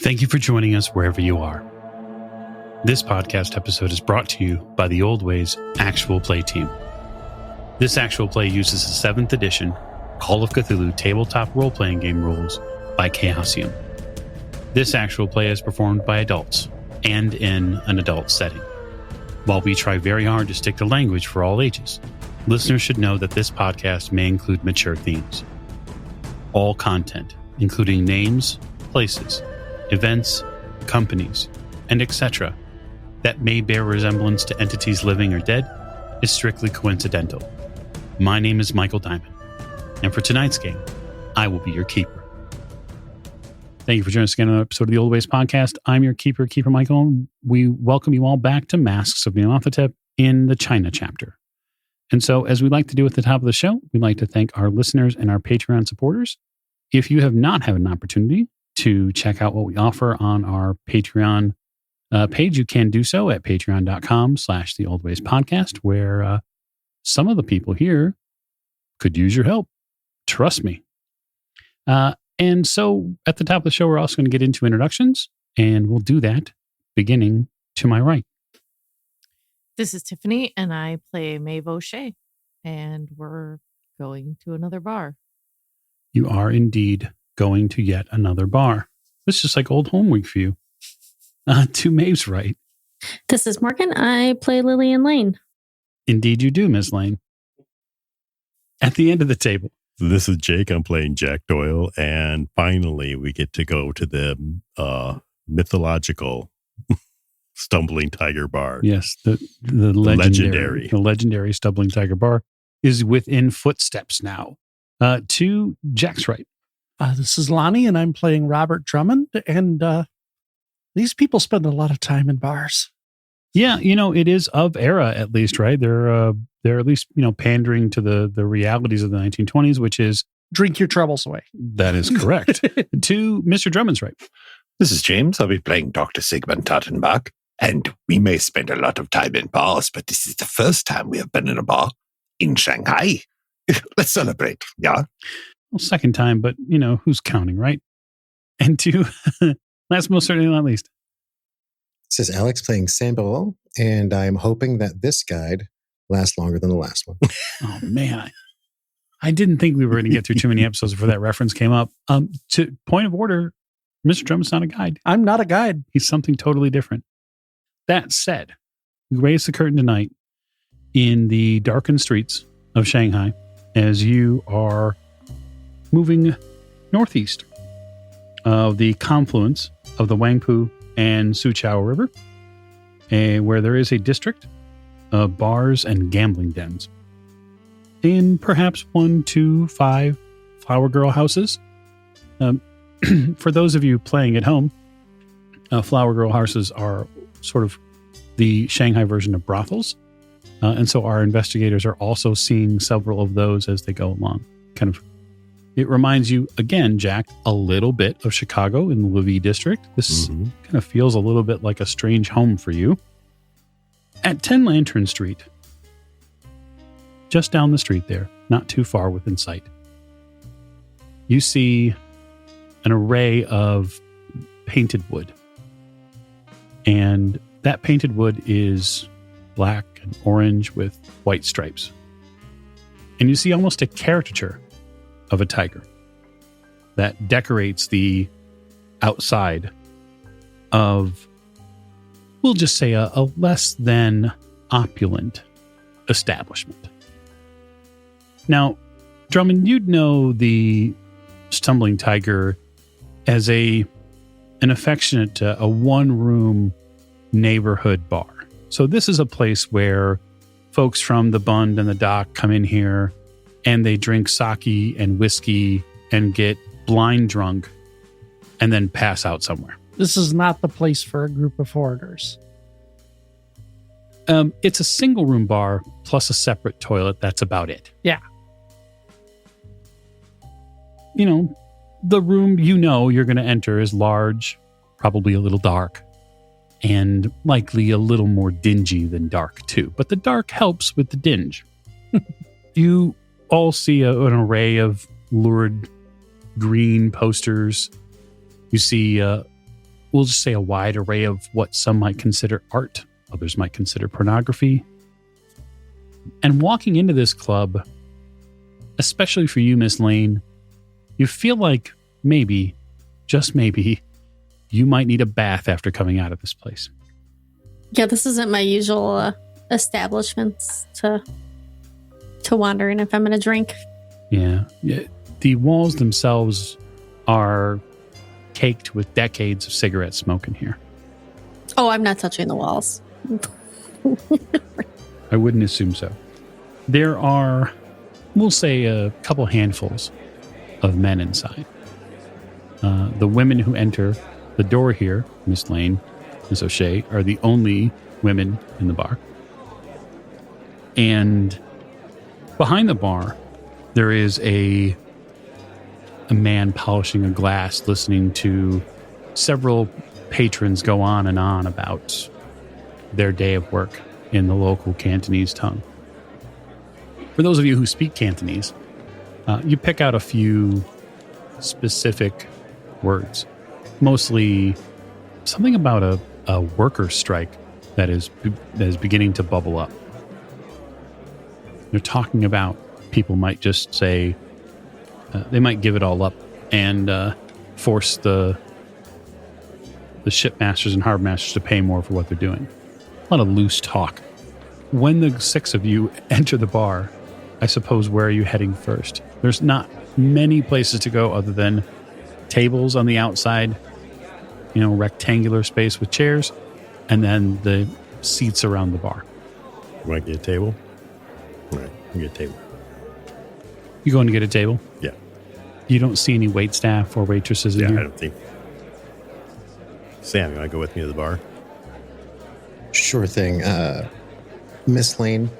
Thank you for joining us wherever you are. This podcast episode is brought to you by the Old Ways Actual Play team. This actual play uses the 7th edition Call of Cthulhu tabletop role-playing game rules by Chaosium. This actual play is performed by adults and in an adult setting. While we try very hard to stick to language for all ages, listeners should know that this podcast may include mature themes. All content, including names, places, events, companies, and etc., that may bear resemblance to entities living or dead, is strictly coincidental. My name is Michael Diamond, and for tonight's game, I will be your keeper. Thank you for joining us again on an episode of the Old Ways Podcast. I'm your keeper, Keeper Michael. We welcome you all back to Masks of Nyarlathotep in the China chapter. And so, as we like to do at the top of the show, we'd like to thank our listeners and our Patreon supporters. If you have not had an opportunity to check out what we offer on our Patreon page, you can do so at patreon.com/theoldwayspodcast, where some of the people here could use your help. Trust me. And so at the top of the show, we're also going to get into introductions, and we'll do that beginning to my right. This is Tiffany, and I play Maeve O'Shea, and we're going to another bar. You are indeed going to yet another bar. This is just like old home week for you. To Maeve's right. This is Morgan. I play Lillian Lane. Indeed you do, Miss Lane. At the end of the table. This is Jake. I'm playing Jack Doyle. And finally, we get to go to the mythological Stumbling Tiger Bar. Yes, the legendary Stumbling Tiger Bar is within footsteps now. To Jack's right. This is Lonnie, and I'm playing Robert Drummond. And these people spend a lot of time in bars. Yeah, it is of era, at least, right? They're at least, pandering to the realities of the 1920s, which is... drink your troubles away. That is correct. To Mr. Drummond's right. This is James. I'll be playing Dr. Sigmund Tottenbach. And we may spend a lot of time in bars, but this is the first time we have been in a bar in Shanghai. Let's celebrate, yeah? Well, second time, but, who's counting, right? And to, last most certainly not least. This is Alex playing Sambo, and I'm hoping that this guide lasts longer than the last one. Oh, man. I didn't think we were going to get through too many episodes before that reference came up. To point of order, Mr. Drummond's not a guide. I'm not a guide. He's something totally different. That said, we raise the curtain tonight in the darkened streets of Shanghai as you are moving northeast of the confluence of the Wangpu and Suqiao River, where there is a district of bars and gambling dens. In perhaps 1 to 5 Flower Girl houses. For those of you playing at home, Flower Girl houses are sort of the Shanghai version of brothels. And so our investigators are also seeing several of those as they go along. It reminds you, again, Jack, a little bit of Chicago in the Levee district. This kind of feels a little bit like a strange home for you. At 10 Lantern Street, just down the street there, not too far within sight, you see an array of painted wood. And that painted wood is black and orange with white stripes. And you see almost a caricature of a tiger that decorates the outside of, we'll just say, a less than opulent establishment. Now, Drummond, you'd know the Stumbling Tiger as an affectionate, a one-room neighborhood bar. So this is a place where folks from the Bund and the Dock come in here and they drink sake and whiskey and get blind drunk and then pass out somewhere. This is not the place for a group of foreigners. It's a single room bar plus a separate toilet. That's about it. Yeah. The room you're going to enter is large, probably a little dark, and likely a little more dingy than dark too. But the dark helps with the dinge. You all see an array of lurid green posters. You see we'll just say a wide array of what some might consider art, others might consider pornography. And walking into this club, especially for you, Miss Lane, you feel like maybe, just maybe, you might need a bath after coming out of this place. Yeah, this isn't my usual establishments to wander in if I'm going to drink. Yeah. The walls themselves are caked with decades of cigarette smoke in here. Oh, I'm not touching the walls. I wouldn't assume so. There are, we'll say, a couple handfuls of men inside. The women who enter the door here, Miss Lane, Miss O'Shea, are the only women in the bar. And behind the bar, there is a man polishing a glass, listening to several patrons go on and on about their day of work in the local Cantonese tongue. For those of you who speak Cantonese, you pick out a few specific words, mostly something about a worker strike that is beginning to bubble up. They're talking about people might just say, they might give it all up and force the shipmasters and harbor masters to pay more for what they're doing. A lot of loose talk. When the six of you enter the bar, I suppose, where are you heading first? There's not many places to go other than tables on the outside, rectangular space with chairs, and then the seats around the bar. You want to get a table? All right, we'll get a table. You going to get a table? Yeah. You don't see any wait staff or waitresses in here? I don't think. Sam, you want to go with me to the bar? Sure thing. Miss Lane,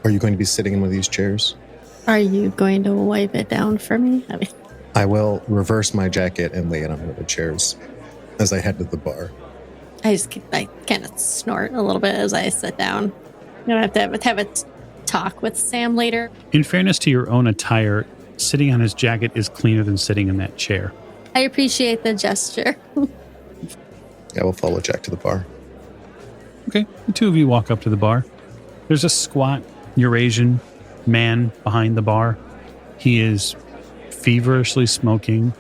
are you going to be sitting in one of these chairs? Are you going to wipe it down for me? I will reverse my jacket and lay it on one of the chairs as I head to the bar. I kind of snort a little bit as I sit down. I'm going to have a talk with Sam later. In fairness to your own attire, sitting on his jacket is cleaner than sitting in that chair. I appreciate the gesture. I will follow Jack to the bar. Okay, the two of you walk up to the bar. There's a squat Eurasian man behind the bar. He is feverishly smoking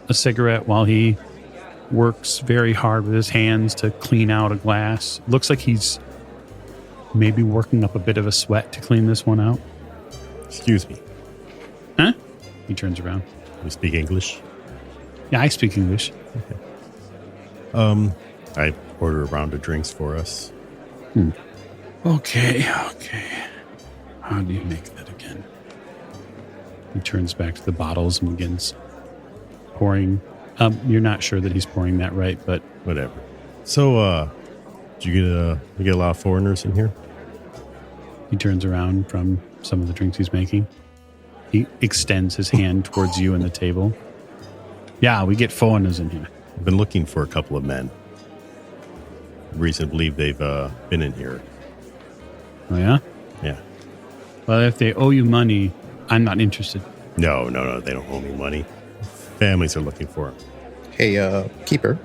a cigarette while he works very hard with his hands to clean out a glass. Looks like he's maybe working up a bit of a sweat to clean this one out. Excuse me. Huh? He turns around. You speak English? Yeah, I speak English. Okay. I order a round of drinks for us. Okay. How do you make that again? He turns back to the bottles and begins pouring. You're not sure that he's pouring that right, but Whatever. So, did you get a lot of foreigners in here? he turns around from some of the drinks he's making. He extends his hand towards you and the table. Yeah, we get foreigners in here. I've been looking for a couple of men. Reason to believe they've been in here. Oh, yeah? Yeah. Well, if they owe you money, I'm not interested. No, they don't owe me money. Families are looking for them. Hey, keeper,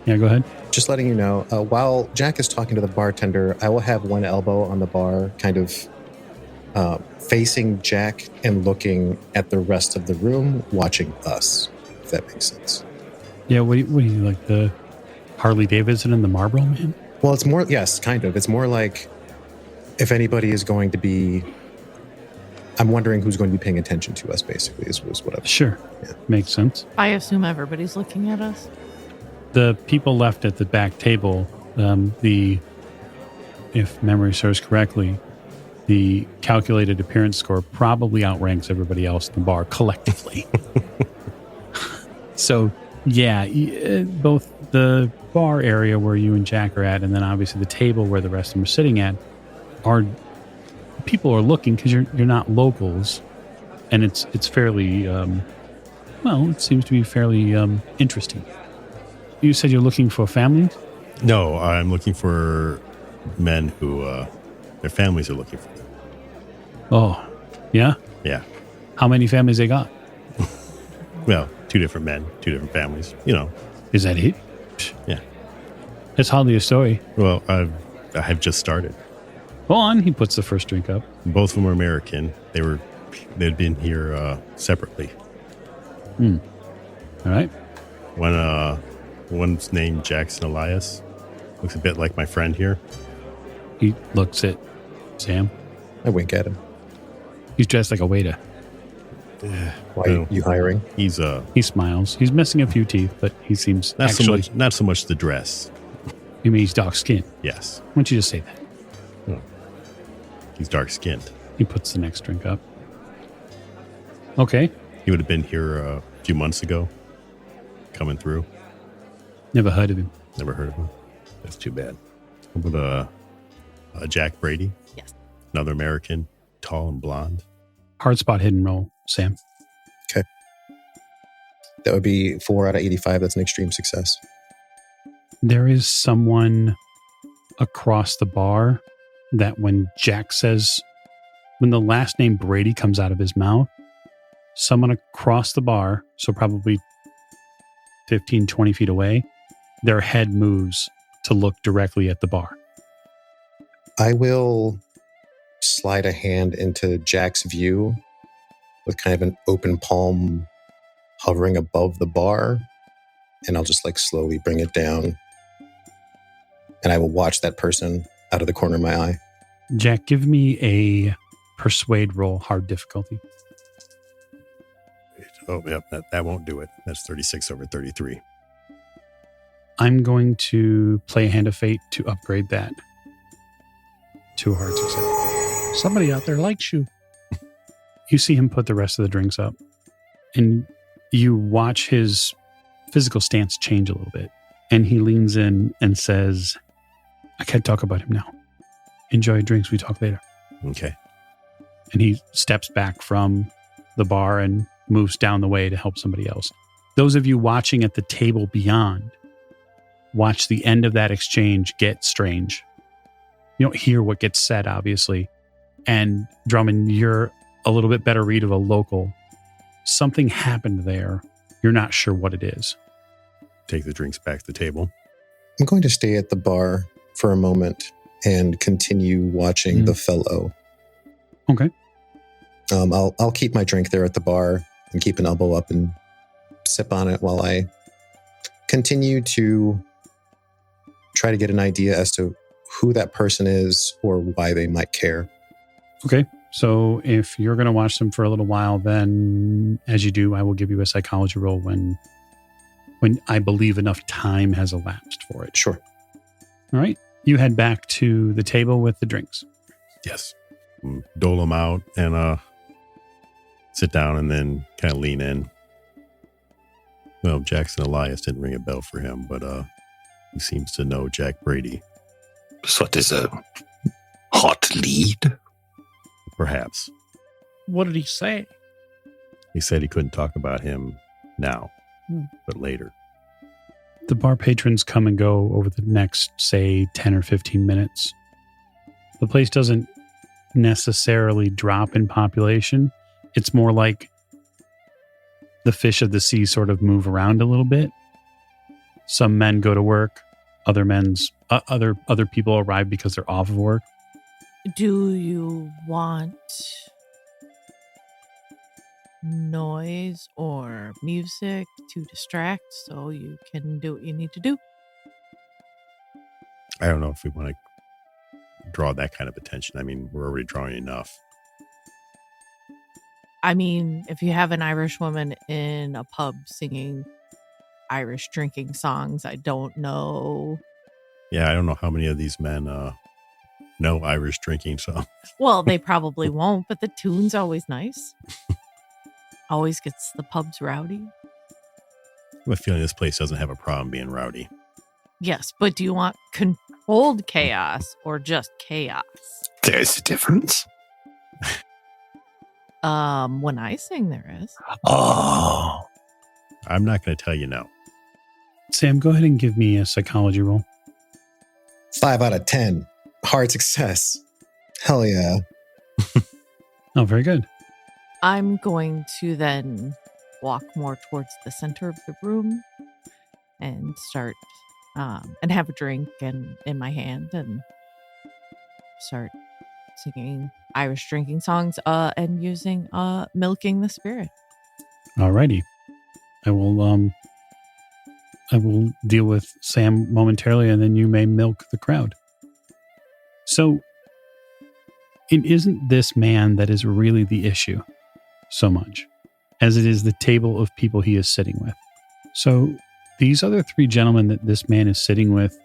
Yeah, go ahead. just letting you know, while Jack is talking to the bartender, I will have one elbow on the bar, kind of facing Jack and looking at the rest of the room, watching us, if that makes sense. Yeah, what do you like, the Harley Davidson and the Marlboro Man? Well, it's more, yes, kind of. It's more like if anybody is going to be, I'm wondering who's going to be paying attention to us, basically, is what I was. Sure. Yeah. Makes sense. I assume everybody's looking at us. The people left at the back table, if memory serves correctly, the calculated appearance score probably outranks everybody else in the bar collectively. So, yeah, both the bar area where you and Jack are at, and then obviously the table where the rest of them are sitting at, are people are looking because you're not locals, and it's fairly it seems to be fairly interesting. You said you're looking for families? No, I'm looking for men who their families are looking for them. Oh, yeah? Yeah. How many families they got? Well, 2 different men, 2 different families. Is that it? Yeah. It's hardly a story. Well, I've just started. Go on. He puts the first drink up. Both of them were American. They'd been here separately. All right. One's named Jackson Elias. Looks a bit like my friend here. He looks at Sam. I wink at him. He's dressed like a waiter. Why are you hiring? He smiles. He's missing a few teeth, but he seems not so much the dress. You mean he's dark skinned? Yes. Why don't you just say that? Oh. He's dark skinned. He puts the next drink up. Okay. He would have been here a few months ago. Coming through. Never heard of him. Never heard of him. That's too bad. How about Jack Brady? Yes. Another American, tall and blonde. Hard spot hidden roll, Sam. Okay. That would be 4 out of 85. That's an extreme success. There is someone across the bar that when the last name Brady comes out of his mouth, someone across the bar, so probably 15, 20 feet away, their head moves to look directly at the bar. I will slide a hand into Jack's view with kind of an open palm hovering above the bar, and I'll just slowly bring it down. And I will watch that person out of the corner of my eye. Jack, give me a persuade roll, hard difficulty. Oh, yep, that won't do it. That's 36 over 33. I'm going to play Hand of Fate to upgrade that to a hard success. Somebody out there likes you. You see him put the rest of the drinks up, and you watch his physical stance change a little bit. And he leans in and says, I can't talk about him now. Enjoy drinks. We talk later. Okay. And he steps back from the bar and moves down the way to help somebody else. Those of you watching at the table beyond, watch the end of that exchange get strange. You don't hear what gets said, obviously. And Drummond, you're a little bit better read of a local. Something happened there. You're not sure what it is. Take the drinks back to the table. I'm going to stay at the bar for a moment and continue watching the fellow. Okay. I'll keep my drink there at the bar and keep an elbow up and sip on it while I continue to try to get an idea as to who that person is or why they might care. Okay. So if you're going to watch them for a little while, then as you do, I will give you a psychology roll when I believe enough time has elapsed for it. Sure. All right. You head back to the table with the drinks. Yes. Dole them out and sit down and then kind of lean in. Well, Jackson Elias didn't ring a bell for him, but he seems to know Jack Brady. So what is a hot lead? Perhaps. What did he say? He said he couldn't talk about him now, but later. The bar patrons come and go over the next, say, 10 or 15 minutes. The place doesn't necessarily drop in population. It's more like the fish of the sea sort of move around a little bit. Some men go to work. Other people arrive because they're off of work. Do you want noise or music to distract so you can do what you need to do? I don't know if we want to draw that kind of attention. I mean, we're already drawing enough. I mean, if you have an Irish woman in a pub singing Irish drinking songs, I don't know. Yeah, I don't know how many of these men know Irish drinking songs. Well, they probably won't, but the tune's always nice. Always gets the pubs rowdy. I have a feeling this place doesn't have a problem being rowdy. Yes, but do you want controlled chaos or just chaos? There's a difference. When I sing, there is. Oh. I'm not going to tell you no. Sam, go ahead and give me a psychology roll. 5 out of 10. Hard success. Hell yeah. Oh, very good. I'm going to then walk more towards the center of the room and start and have a drink in my hand and start singing Irish drinking songs and using milking the spirit. Alrighty. I will deal with Sam momentarily, and then you may milk the crowd. So, it isn't this man that is really the issue so much as it is the table of people he is sitting with. So, these other three gentlemen that this man is sitting with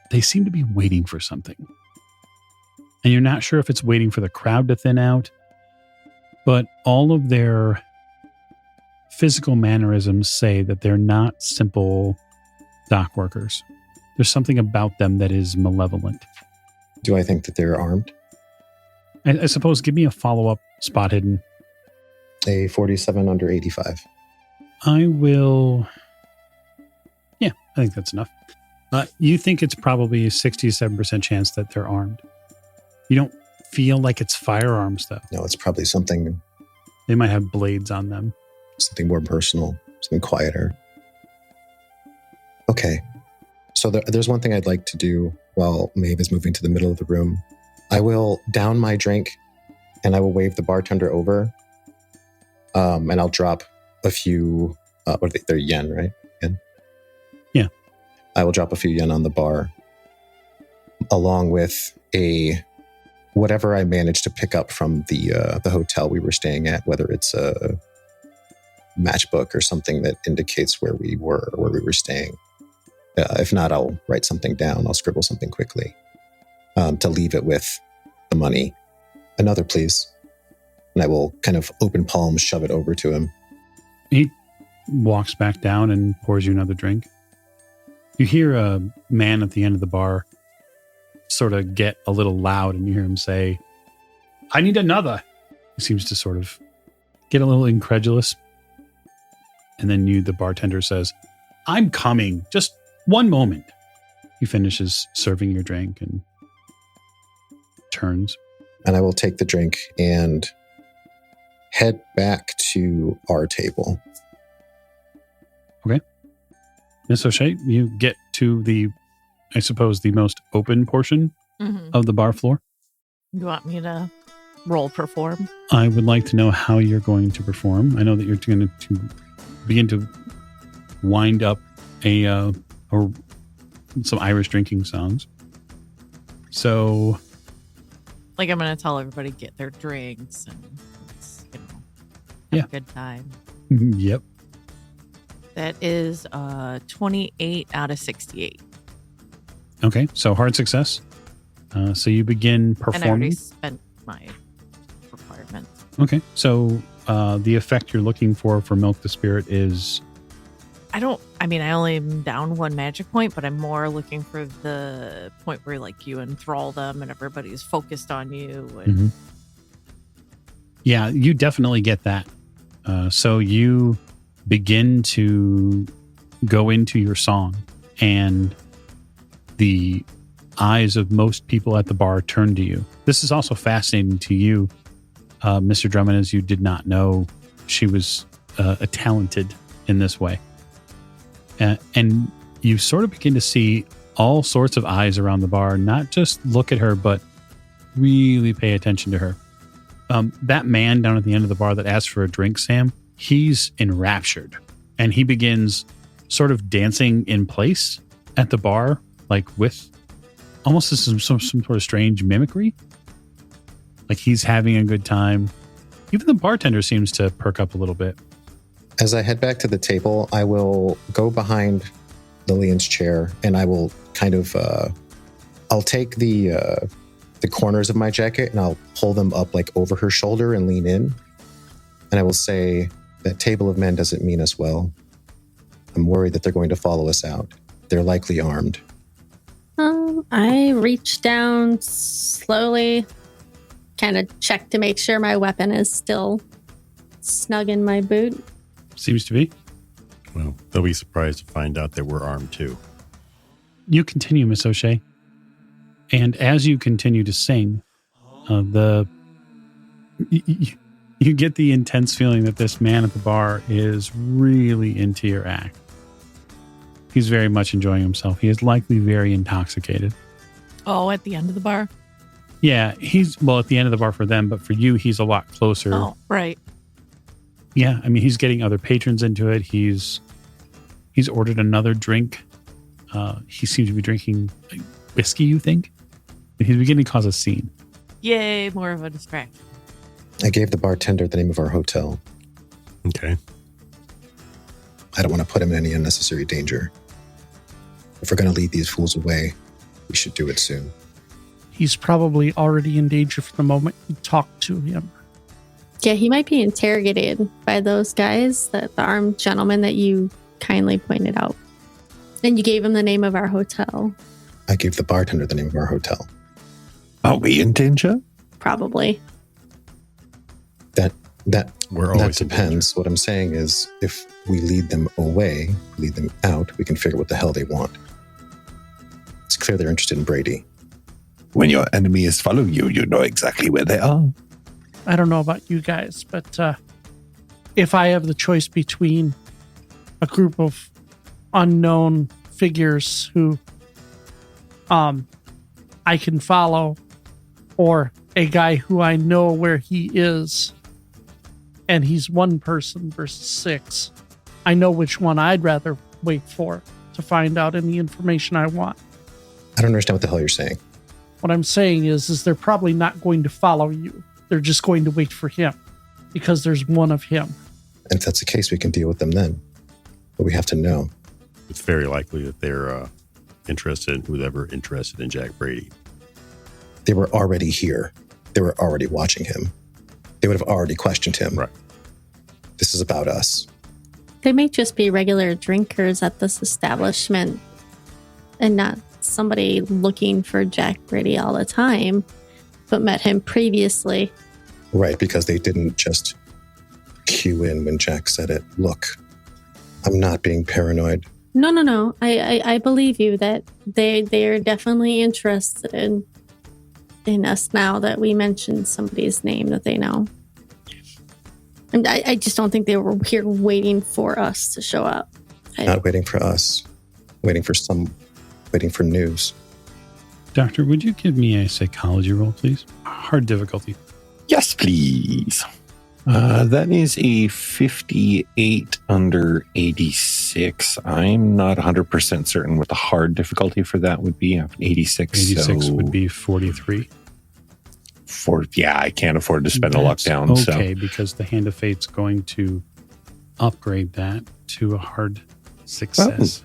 they seem to be waiting for something. And you're not sure if it's waiting for the crowd to thin out, but all of their physical mannerisms say that they're not simple dock workers. There's something about them that is malevolent. Do I think that they're armed? I suppose, give me a follow-up spot hidden. A 47 under 85. I will... Yeah, I think that's enough. You think it's probably a 67% chance that they're armed. You don't feel like it's firearms, though. No, it's probably something... They might have blades on them. Something more personal, something quieter. Okay. So there's one thing I'd like to do while Maeve is moving to the middle of the room. I will down my drink and I will wave the bartender over. And I'll drop a few, what are they? They're yen, right? Yen? Yeah. I will drop a few yen on the bar along with whatever I managed to pick up from the hotel we were staying at, whether it's a matchbook or something that indicates where we were or where we were staying. If not, I'll write something down. I'll scribble something quickly to leave it with the money. Another, please. And I will kind of open palm, shove it over to him. He walks back down and pours you another drink. You hear a man at the end of the bar sort of get a little loud, and you hear him say, "I need another." He seems to sort of get a little incredulous. And then the bartender says, "I'm coming. Just one moment." He finishes serving your drink and turns. And I will take the drink and head back to our table. Okay. Miss O'Shea, you get to the most open portion of the bar floor. You want me to roll perform? I would like to know how you're going to perform. I know that you're going to begin to wind up some Irish drinking songs. So, like, I'm going to tell everybody to get their drinks and have a good time. Yep. That is 28 out of 68. Okay, so hard success. So you begin performing. And I already spent my requirement. Okay, so the effect you're looking for Milk the Spirit is... I only am down one magic point, but I'm more looking for the point where, like, you enthrall them and everybody's focused on you. And... Yeah, you definitely get that. So you begin to go into your song, and the eyes of most people at the bar turn to you. This is also fascinating to you, Mr. Drummond, as you did not know she was talented in this way. And you sort of begin to see all sorts of eyes around the bar, not just look at her, but really pay attention to her. That man down at the end of the bar that asked for a drink, Sam, he's enraptured. And he begins sort of dancing in place at the bar, like with almost some sort of strange mimicry. Like he's having a good time. Even the bartender seems to perk up a little bit. As I head back to the table, I will go behind Lillian's chair and I will kind of, I'll take the corners of my jacket and I'll pull them up like over her shoulder and lean in. And I will say, that table of men doesn't mean us well. I'm worried that they're going to follow us out. They're likely armed. I reach down slowly, kind of check to make sure my weapon is still snug in my boot. Seems to be. Well, they'll be surprised to find out that we're armed too. You continue, Miss O'Shea. And as you continue to sing, you get the intense feeling that this man at the bar is really into your act. He's very much enjoying himself. He is likely very intoxicated. Oh, at the end of the bar? Yeah, he's, well, at the end of the bar for them, but for you, he's a lot closer. Oh, right. Yeah, I mean, he's getting other patrons into it. He's ordered another drink. He seems to be drinking whiskey, you think? He's beginning to cause a scene. Yay, more of a distraction. I gave the bartender the name of our hotel. Okay. I don't want to put him in any unnecessary danger. If we're going to lead these fools away, we should do it soon. He's probably already in danger from the moment you talk to him. Yeah, he might be interrogated by those guys, the armed gentleman that you kindly pointed out. And you gave him the name of our hotel. I gave the bartender the name of our hotel. Are we in danger? Probably. That We're always in depends. What I'm saying is, if we lead them away, lead them out, we can figure what the hell they want. It's clear they're interested in Brady. When your enemy is following you, you know exactly where they are. I don't know about you guys, but if I have the choice between a group of unknown figures who I can follow, or a guy who I know where he is, and he's one person versus 6, I know which one I'd rather wait for to find out any information I want. I don't understand what the hell you're saying. What I'm saying is they're probably not going to follow you. They're just going to wait for him because there's one of him. And if that's the case, we can deal with them then. But we have to know. It's very likely that they're interested in whoever interested in Jack Brady. They were already here. They were already watching him. They would have already questioned him. Right. This is about us. They may just be regular drinkers at this establishment and not somebody looking for Jack Brady all the time, but met him previously. Right, because they didn't just cue in when Jack said it. Look, I'm not being paranoid. No. I believe you that they are definitely interested in us now that we mentioned somebody's name that they know. And I just don't think they were here waiting for us to show up. Not waiting for us. Waiting for news. Doctor, would you give me a psychology roll, please? Hard difficulty. Yes, please. That is a 58 under 86. I'm not 100% certain what the hard difficulty for that would be. I have an 86. 86 would be 43. Yeah, I can't afford to spend a luck down. Okay, because the Hand of Fate's going to upgrade that to a hard success.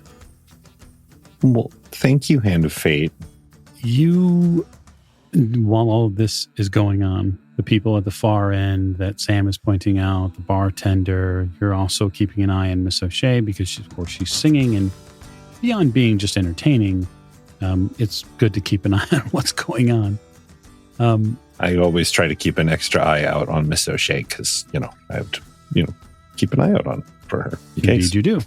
Well, thank you, Hand of Fate. You, while all of this is going on, the people at the far end that Sam is pointing out, the bartender, you're also keeping an eye on Miss O'Shea because, of course, she's singing. And beyond being just entertaining, it's good to keep an eye on what's going on. I always try to keep an extra eye out on Miss O'Shea because, I have to, keep an eye out on for her. Indeed you do.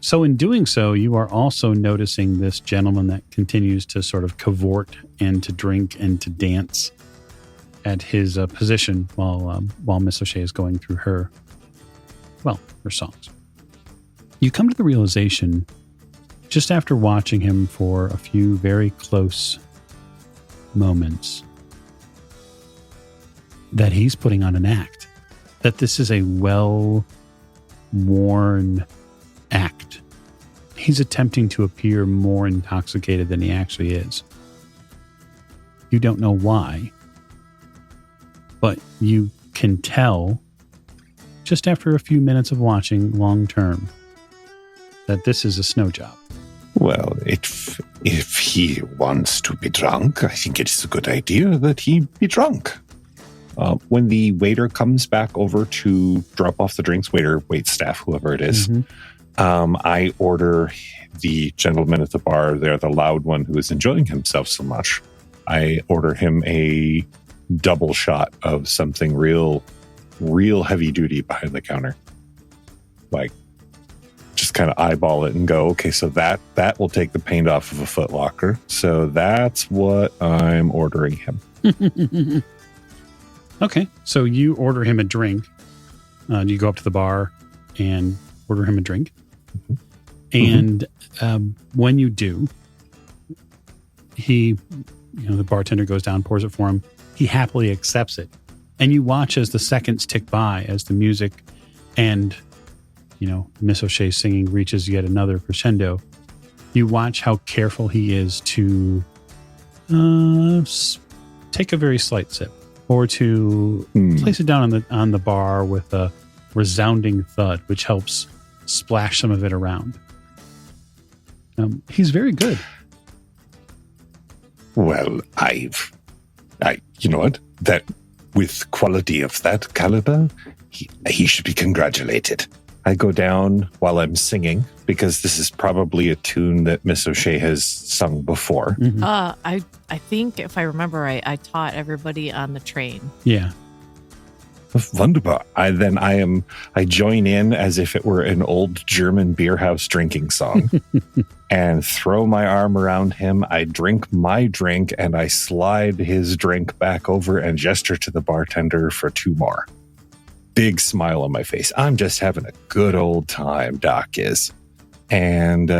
So in doing so, you are also noticing this gentleman that continues to sort of cavort and to drink and to dance at his position while Miss O'Shea is going through her songs. You come to the realization, just after watching him for a few very close moments, that he's putting on an act, that this is a well-worn act. He's attempting to appear more intoxicated than he actually is. You don't know why, but you can tell just after a few minutes of watching long term that this is a snow job. Well, if he wants to be drunk, I think it is a good idea that he be drunk. When the waiter comes back over to drop off the drinks, wait staff, whoever it is, I order the gentleman at the bar there, the loud one who is enjoying himself so much. I order him a double shot of something real heavy duty behind the counter. Like, just kind of eyeball it and go, okay, so that will take the paint off of a Foot Locker. So that's what I'm ordering him. Okay, so you order him a drink. You go up to the bar and order him a drink. And when you do, the bartender goes down, pours it for him. He happily accepts it. And you watch as the seconds tick by, as the music and, Miss O'Shea singing reaches yet another crescendo. You watch how careful he is to take a very slight sip, or to place it down on the bar with a resounding thud, which helps splash some of it around. He's very good. Well, you know what? That with quality of that caliber, he should be congratulated. I go down while I'm singing, because this is probably a tune that Miss O'Shea has sung before. Mm-hmm. I think if I remember right, I taught everybody on the train. Yeah. Wunderbar. I join in as if it were an old German beer house drinking song and throw my arm around him. I drink my drink and I slide his drink back over and gesture to the bartender for 2 more. Big smile on my face. I'm just having a good old time, Doc is. And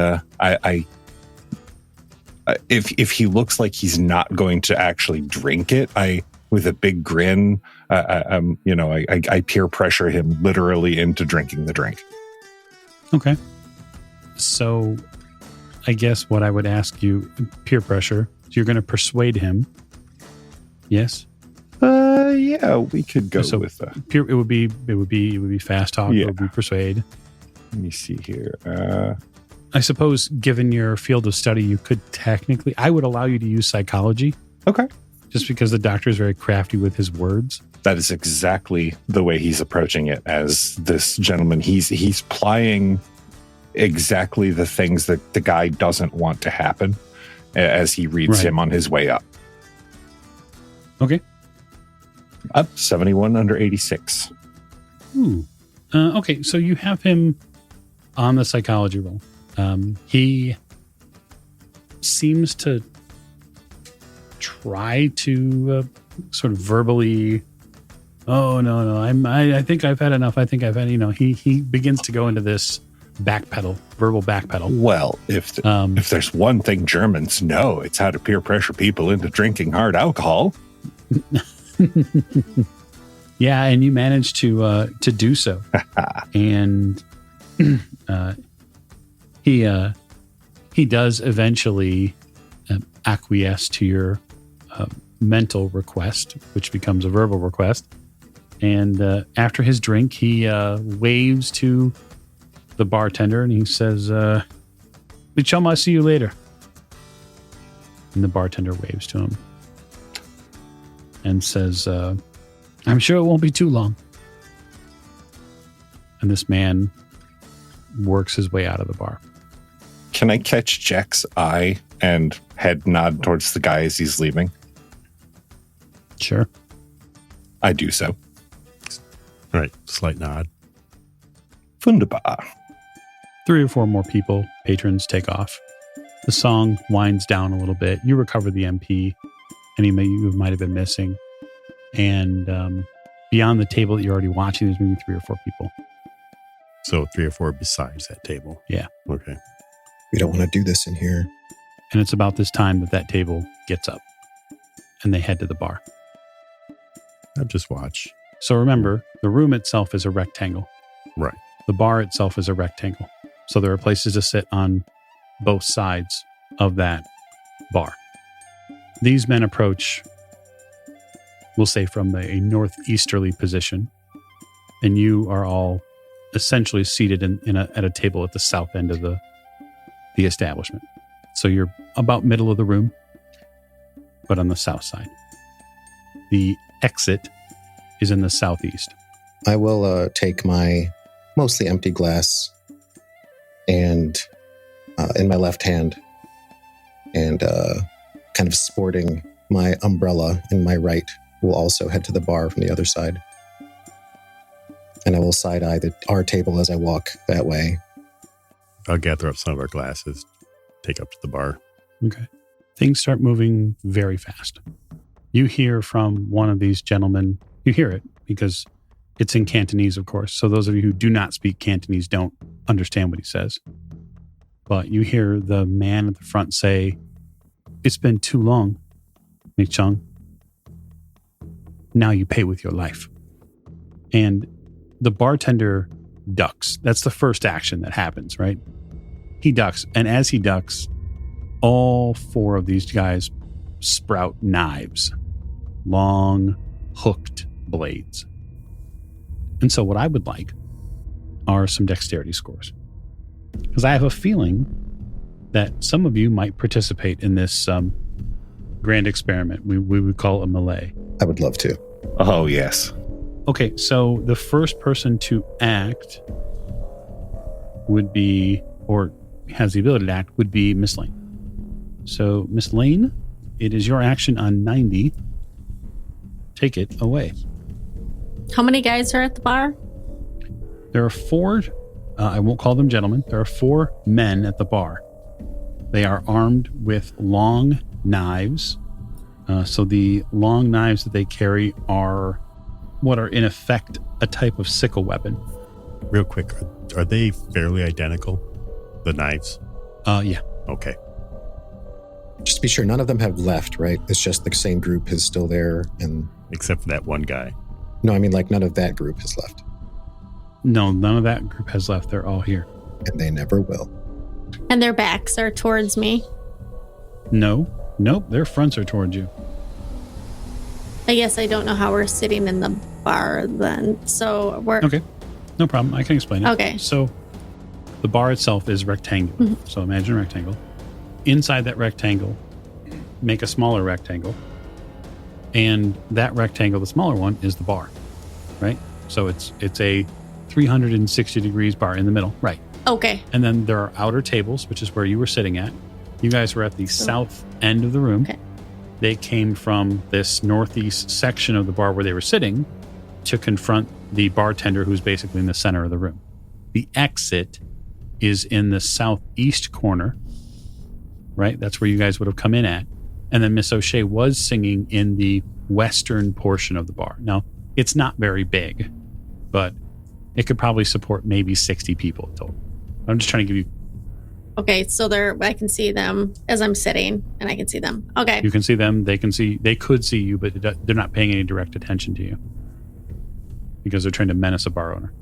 if he looks like he's not going to actually drink it, with a big grin, I peer pressure him literally into drinking the drink. Okay. So I guess what I would ask you, peer pressure, so you're going to persuade him. Yes? Yeah, we could go with that. It would be fast talk. Yeah. It would be persuade. Let me see here. I suppose given your field of study, you could technically, I would allow you to use psychology. Okay. Just because the doctor is very crafty with his words. That is exactly the way he's approaching it as this gentleman. He's plying exactly the things that the guy doesn't want to happen as he reads him on his way up. Okay. Up 71 under 86. Ooh. Okay, so you have him on the psychology roll. He seems to try to sort of verbally, oh no, I think I've had enough. I think I've had, he begins to go into this verbal backpedal. Well, if there's one thing Germans know, it's how to peer pressure people into drinking hard alcohol. Yeah, and you managed to do so. And he does eventually acquiesce to your mental request, which becomes a verbal request. And after his drink, he waves to the bartender and he says, "Chum, I'll see you later." And the bartender waves to him and says, "I'm sure it won't be too long." And this man works his way out of the bar. Can I catch Jack's eye and head nod towards the guy as he's leaving? Sure. I do so. All right, slight nod. Wunderbar. 3 or 4 more people, patrons, take off. The song winds down a little bit. You recover the MP, and you might have been missing. And beyond the table that you're already watching, there's maybe 3 or 4 people. So 3 or 4 besides that table. Yeah. Okay. We don't want to do this in here. And it's about this time that table gets up and they head to the bar. I'll just watch. So remember, the room itself is a rectangle. Right. The bar itself is a rectangle. So there are places to sit on both sides of that bar. These men approach, we'll say, from a northeasterly position, and you are all essentially seated at a table at the south end of the establishment. So you're about middle of the room, but on the south side. The exit is in the southeast. I will take my mostly empty glass and in my left hand and kind of sporting my umbrella in my right, will also head to the bar from the other side. And I will side-eye our table as I walk that way. I'll gather up some of our glasses, take up to the bar. Okay. Things start moving very fast. You hear from one of these gentlemen, you hear it because it's in Cantonese, of course. So those of you who do not speak Cantonese don't understand what he says. but you hear the man at the front say, "It's been too long, Mi-chung. Now you pay with your life." And the bartender ducks. That's the first action that happens, right? He ducks. And as he ducks, all 4 of these guys sprout knives, long, hooked blades. And so what I would like are some dexterity scores. Because I have a feeling that some of you might participate in this grand experiment. We would call it a melee. I would love to. Oh, yes. Okay, so the first person to act would be, or has the ability to act, would be Miss Lane. So, Miss Lane, it is your action on 90. Take it away. How many guys are at the bar? There are 4, I won't call them gentlemen. There are 4 men at the bar. They are armed with long knives. So the long knives that they carry are what are in effect a type of sickle weapon. Real quick, are they fairly identical? The knives? Yeah. Okay. Just to be sure, none of them have left, right? It's just the same group is still there. And Except for that one guy. no, I mean, like, none of that group has left. No, none of that group has left. They're all here. And they never will. And their backs are towards me. Nope, their fronts are towards you. I guess I don't know how we're sitting in the bar then. So we're... Okay, no problem. I can explain it. Okay. So the bar itself is rectangular. Mhm. So imagine a rectangle. Inside that rectangle, make a smaller rectangle. And that rectangle, the smaller one, is the bar, right? So it's a 360 degrees bar in the middle, right? Okay. And then there are outer tables, which is where you were sitting at. You guys were at the south end of the room. Okay. They came from this northeast section of the bar where they were sitting to confront the bartender who's basically in the center of the room. The exit is in the southeast corner, right? That's where you guys would have come in at. And then Miss O'Shea was singing in the western portion of the bar. Now, it's not very big, but it could probably support maybe 60 people total. I'm just trying to give you... Okay, so I can see them as I'm sitting, and I can see them. Okay. You can see them. They could see you, but they're not paying any direct attention to you because they're trying to menace a bar owner.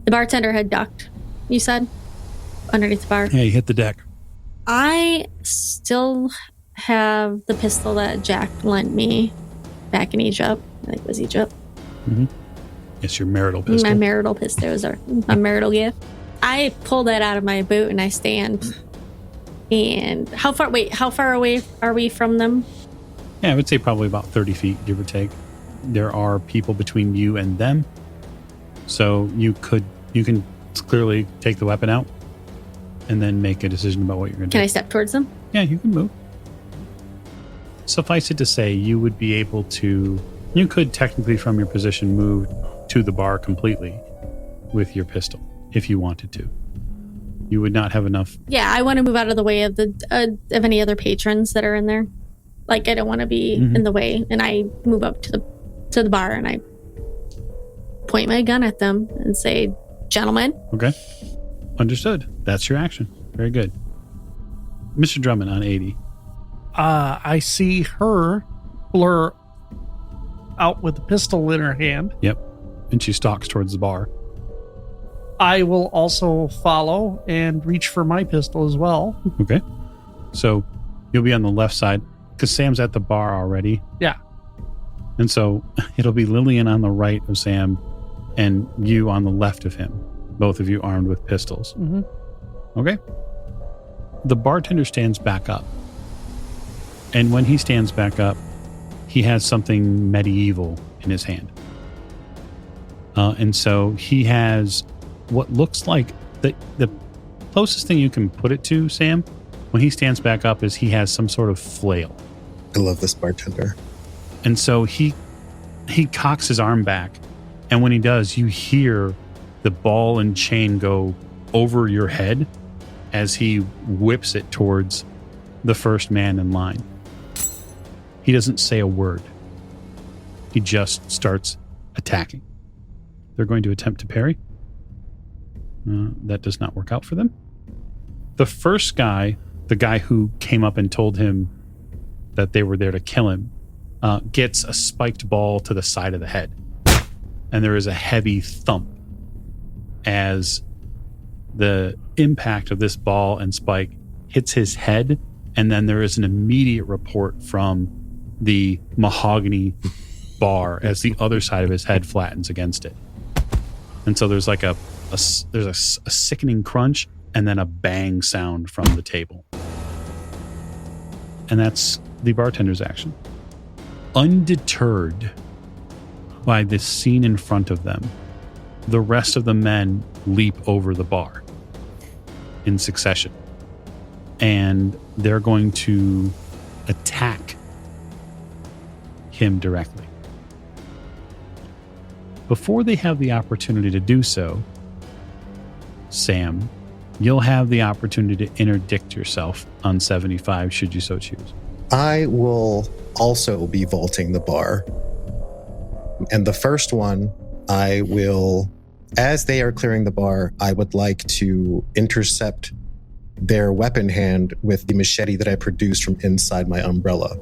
The bartender had ducked, you said, underneath the bar. Yeah, you hit the deck. I still have the pistol that Jack lent me back in Egypt. I think it was Egypt. Mm-hmm. It's your marital pistol. My marital pistol was my marital gift. I pull that out of my boot and I stand. And how far away are we from them? Yeah, I would say probably about 30 feet, give or take. There are people between you and them. So you can clearly take the weapon out and then make a decision about what you're going to do. Can I step towards them? Yeah, you can move. Suffice it to say, you could technically from your position move to the bar completely with your pistol if you wanted to. You would not have enough. Yeah, I want to move out of the way of any other patrons that are in there. Like, I don't want to be in the way. And I move up to the bar and I point my gun at them and say, "Gentlemen." Okay. Understood. That's your action. Very good. Mr. Drummond on 80. I see her blur out with the pistol in her hand. Yep. And she stalks towards the bar. I will also follow and reach for my pistol as well. Okay. So you'll be on the left side because Sam's at the bar already. Yeah. And so it'll be Lillian on the right of Sam and you on the left of him. Both of you armed with pistols. Mm-hmm. Okay. The bartender stands back up. And when he stands back up, he has something medieval in his hand. And so he has what looks like the closest thing you can put it to, Sam, when he stands back up is he has some sort of flail. I love this bartender. And so he cocks his arm back. And when he does, you hear the ball and chain go over your head as he whips it towards the first man in line. He doesn't say a word. He just starts attacking. They're going to attempt to parry. That does not work out for them. The first guy, the guy who came up and told him that they were there to kill him, gets a spiked ball to the side of the head. And there is a heavy thump as the impact of this ball and spike hits his head. And then there is an immediate report from the mahogany bar as the other side of his head flattens against it. And so there's like a sickening crunch and then a bang sound from the table. And that's the bartender's action. Undeterred by this scene in front of them, the rest of the men leap over the bar in succession. And they're going to attack him directly. Before they have the opportunity to do so, Sam, you'll have the opportunity to interdict yourself on 75 should you so choose. I will also be vaulting the bar. And the first one, I will, as they are clearing the bar, I would like to intercept their weapon hand with the machete that I produced from inside my umbrella.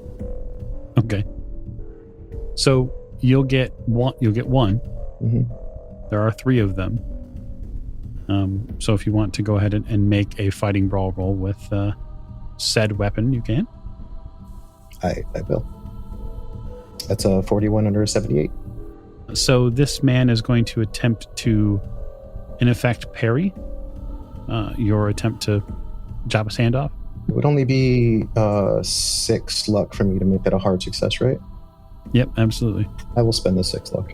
Okay. So you'll get one. Mm-hmm. There are 3 of them. So if you want to go ahead and make a fighting brawl roll with said weapon, you can. I will. That's a 41 under a 78. So this man is going to attempt to, in effect, parry your attempt to chop his hand off. It would only be 6 luck for me to make that a hard success, right? Yep, absolutely. I will spend the 6 luck.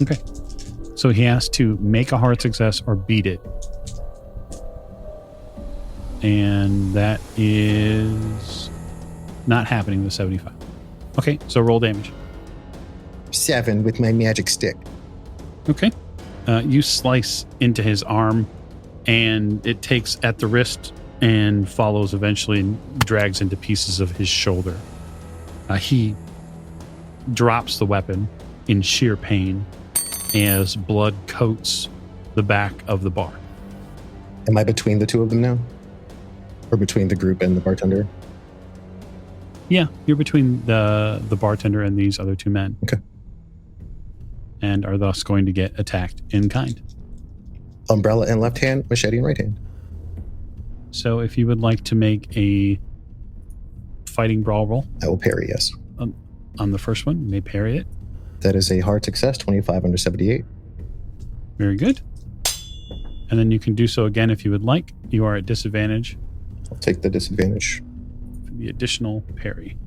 Okay. So he has to make a hard success or beat it. And that is not happening with 75. Okay, so roll damage. 7 with my magic stick. Okay. You slice into his arm, and it takes at the wrist and follows eventually and drags into pieces of his shoulder. He drops the weapon in sheer pain as blood coats the back of the bar. Am I between the 2 of them now? Or between the group and the bartender? Yeah, you're between the bartender and these other 2 men. Okay. And are thus going to get attacked in kind. Umbrella in left hand, machete in right hand. So if you would like to make a fighting brawl roll. I will parry, yes. On the first one, you may parry it. That is a hard success, 25 under 78. Very good. And then you can do so again if you would like. You are at disadvantage. I'll take the disadvantage. For the additional parry.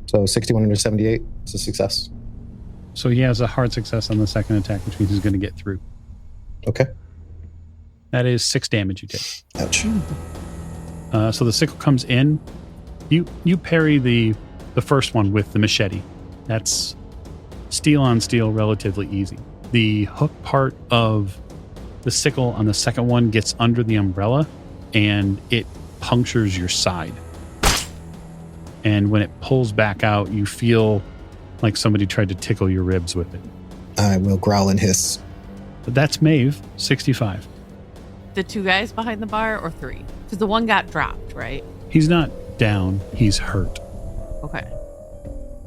So 61 under 78 is a success. So he has a hard success on the second attack, which means he's going to get through. Okay. That is 6 damage you take. Ouch. So the sickle comes in. You parry the first one with the machete. That's steel on steel, relatively easy. The hook part of the sickle on the second one gets under the umbrella, and it punctures your side. And when it pulls back out, you feel like somebody tried to tickle your ribs with it. I will growl and hiss. But that's Maeve, 65. The 2 guys behind the bar or 3? Because the one got dropped, right? He's not down, he's hurt. Okay.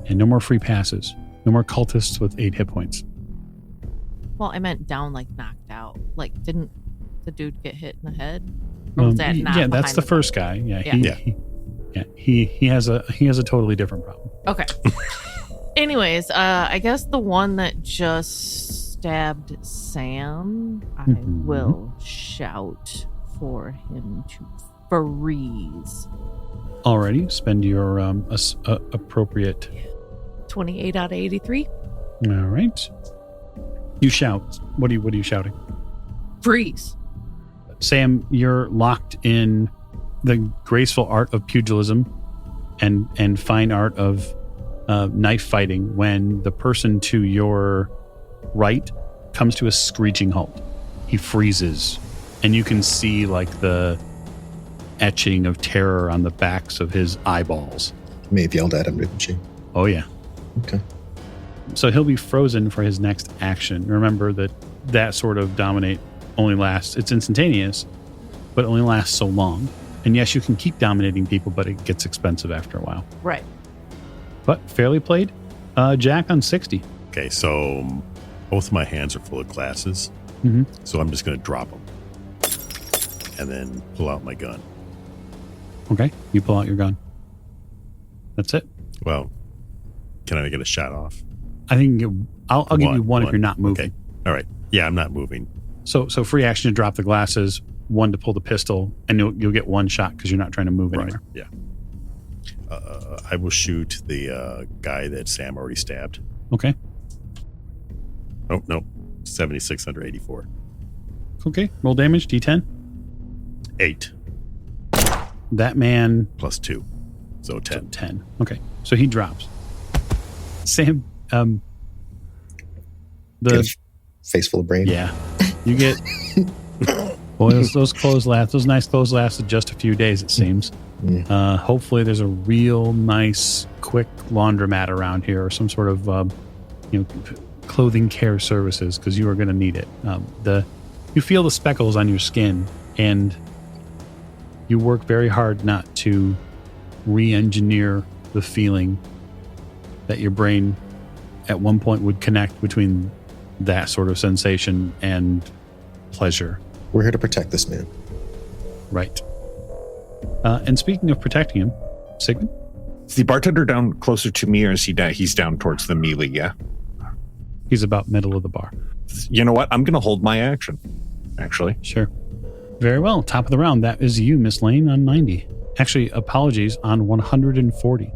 And no more free passes. No more cultists with 8 hit points. Well, I meant down, like knocked out. Like, didn't the dude get hit in the head? Or was that not yeah, that's behind the first guy. Yeah, Yeah. He has a totally different problem. Okay. Anyways, I guess the one that just stabbed Sam, I will shout for him to freeze. Alrighty, spend your appropriate 28 out of 83. All right. You shout. What are you shouting? Freeze. Sam, you're locked in the graceful art of pugilism and fine art of knife fighting when the person to your right comes to a screeching halt. He freezes, and you can see like the etching of terror on the backs of his eyeballs. Maeve yelled at him, didn't she? Oh, yeah. Okay. So he'll be frozen for his next action. Remember that sort of dominate only lasts, it's instantaneous, but it only lasts so long. And yes, you can keep dominating people, but it gets expensive after a while. Right. But fairly played. Jack on 60. Okay, so both my hands are full of glasses. Mm-hmm. So I'm just going to drop them. And then pull out my gun. Okay, you pull out your gun. That's it. Well, can I get a shot off? I think I'll give you one if you're not moving. Okay. All right. Yeah, I'm not moving. So free action to drop the glasses, one to pull the pistol, and you'll get one shot because you're not trying to move anywhere. Yeah. I will shoot the guy that Sam already stabbed. Okay. Oh, no. 76 under 84. Okay. Roll damage, D10. 8 That man... plus 2. So 10. 10. Okay. So he drops. Sam, Get a face full of brain. Yeah. You get... Boy, those clothes last. Those nice clothes lasted just a few days, it seems. Hopefully there's a real nice, quick laundromat around here or some sort of, clothing care services because you are going to need it. You feel the speckles on your skin and you work very hard not to re-engineer the feeling that your brain at one point would connect between that sort of sensation and pleasure. We're here to protect this man. Right. And speaking of protecting him, Sigmund? Is the bartender down closer to me or is he's down towards the melee, yeah? He's about middle of the bar. You know what? I'm going to hold my action, actually. Sure. Very well. Top of the round. That is you, Miss Lane, on 90. Actually, apologies, on 140.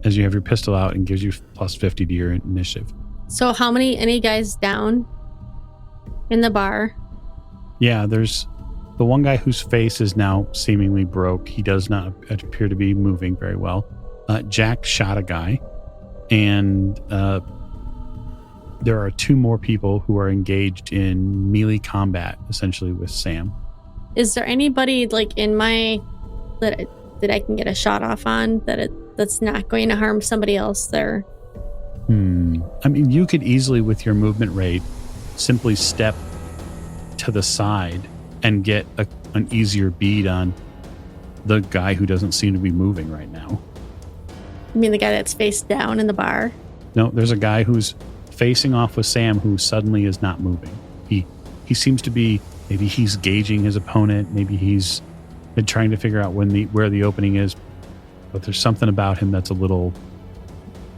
As you have your pistol out and gives you plus 50 to your initiative. So how any guys down in the bar? Yeah, there's the one guy whose face is now seemingly broke. He does not appear to be moving very well. Jack shot a guy, and there are 2 more people who are engaged in melee combat, essentially with Sam. Is there anybody in my that I can get a shot off on that's not going to harm somebody else there? I mean, you could easily, with your movement rate, simply step to the side and get an easier bead on the guy who doesn't seem to be moving right now. You mean the guy that's face down in the bar? No, there's a guy who's facing off with Sam who suddenly is not moving. He seems to be, maybe he's gauging his opponent, maybe he's been trying to figure out where the opening is, but there's something about him that's a little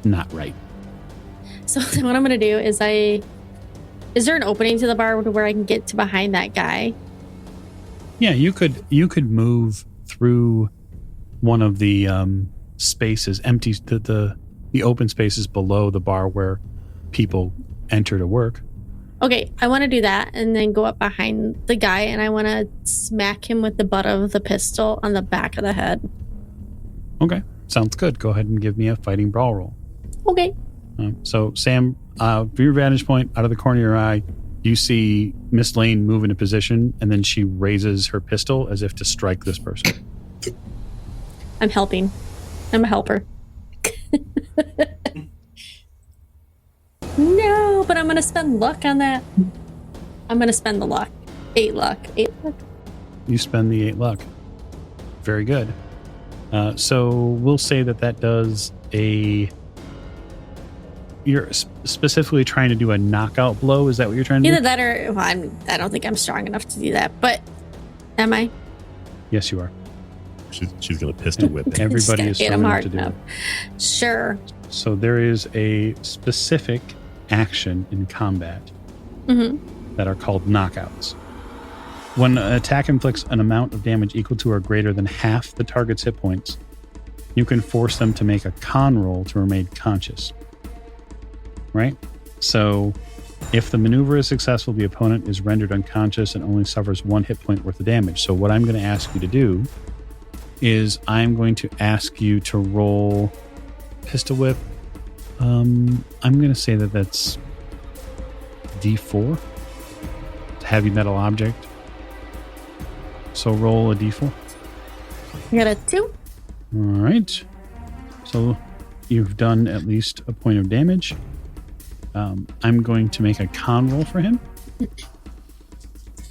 not right. So what I'm going to do is is there an opening to the bar where I can get to behind that guy? Yeah, you could move through one of the spaces, empty the open spaces below the bar where people enter to work. Okay, I want to do that and then go up behind the guy and I want to smack him with the butt of the pistol on the back of the head. Okay, sounds good. Go ahead and give me a fighting brawl roll. Okay. So Sam, from your vantage point, out of the corner of your eye, you see Miss Lane move into position, and then she raises her pistol as if to strike this person. I'm helping. I'm a helper. No, but I'm going to spend luck on that. I'm going to spend the luck. 8 luck. 8 luck. You spend the 8 luck. Very good. So we'll say that does a... You're specifically trying to do a knockout blow? Is that what you're trying to do? Either that or... Well, I don't think I'm strong enough to do that, but... Am I? Yes, you are. She's going to pistol whip it. Everybody is strong enough to do enough. it. Sure. So there is a specific action in combat that are called knockouts. When an attack inflicts an amount of damage equal to or greater than half the target's hit points, you can force them to make a con roll to remain conscious. Right? So if the maneuver is successful, the opponent is rendered unconscious and only suffers 1 hit point worth of damage. So what I'm going to ask you to do is I'm going to ask you to roll pistol whip. I'm going to say that's D4. Heavy metal object. So roll a D4. I got a 2. All right. So you've done at least a point of damage. I'm going to make a con roll for him.